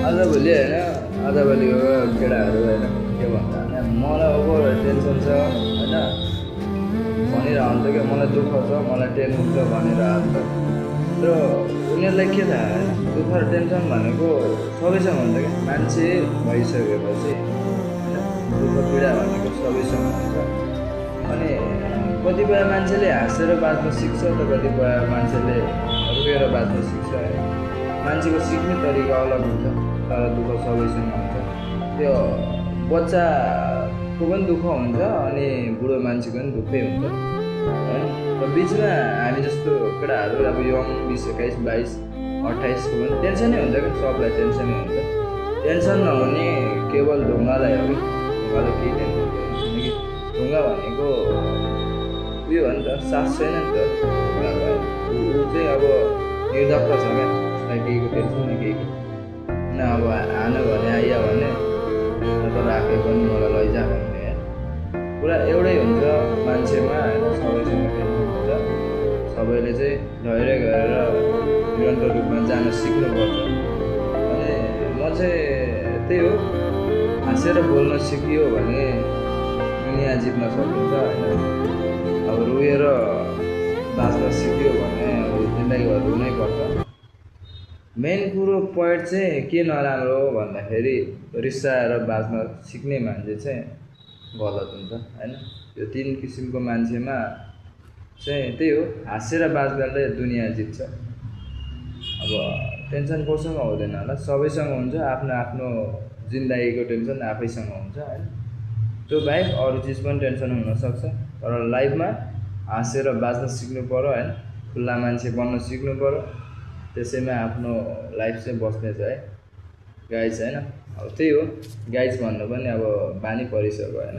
आजभोलि होइन आजभोलिको केटाहरू होइन के भन्छ भने मलाई ओभर टेन्सन छ होइन भनिरहन्छ क्या मलाई दुःख छ मलाई टेन्सन छ भनिरहन्छ तर उनीहरूलाई के थाहा होइन दुःख र टेन्सन भनेको सबैसँग हुन्छ क्या मान्छे भइसकेपछि होइन दुःख पीडा भनेको सबैसँग हुन्छ अनि कतिपय मान्छेले हाँसेर बाँच्न सिक्छ त कतिपय मान्छेले रोएर बाँच्न सिक्छ होइन मान्छेको सिक्ने तरिका अलग हुन्छ तर दुःख सबैसँग हुन्छ त्यो बच्चाको पनि दुःख हुन्छ अनि बुढो मान्छेको पनि दुःखै हुन्छ होइन र बिचमा हामी जस्तो केटाहरू अब यङ 20, 21, 22, 28 को पनि टेन्सनै हुन्छ क्या सबलाई टेन्सनै हुन्छ टेन्सन नहुने केवल ढुङ्गालाई हो कि ढुङ्गालाई केही टेन्सन छैन कि ढुङ्गा भनेको उयो हो नि त सास छैन नि त ढुङ्गाको ऊ चाहिँ अब निर्धक्क छ क्या उसलाई केहीको टेन्सन नै केहीको होइन अब हान भने आइया भने त राखे पनि मलाई लैजा भन्ने पुरा एउटै हुन्छ मान्छेमा होइन सबैसँग टेन्सन हुन्छ सबैले चाहिँ धैर्य गरेर निरन्तर रूपमा जान सिक्नुपर्छ अनि म चाहिँ त्यही हो हाँसेर बोल्न सिकियो भने दुनियाँ जित्न सकिन्छ होइन अब रोएर बाँच्न सिक्यो भने जिन्दगीभर रुनै पर्छ मेन कुरो पोइन्ट चाहिँ के नराम्रो हो भन्दाखेरि रिसाएर बाँच्न सिक्ने मान्छे चाहिँ गलत हुन्छ होइन यो 3 किसिमको मान्छेमा चाहिँ त्यही हो हाँसेर बाँच्दाले दुनियाँ जित्छ अब टेन्सन कोसँग हुँदैन होला सबैसँग हुन्छ आफ्नो आफ्नो जिन्दगीको टेन्सन आफैसँग हुन्छ होइन त्यो बाहेक अरू चिज पनि टेन्सन हुनसक्छ तर लाइफमा हाँसेर बाँच्न सिक्नु पर्यो होइन खुल्ला मान्छे बन्न सिक्नु पर्यो त्यसैमा आफ्नो लाइफ चाहिँ बस्नेछ है गाइज होइन अब त्यही हो गाइज भन्नु पनि अब बानी परिसक्यो होइन।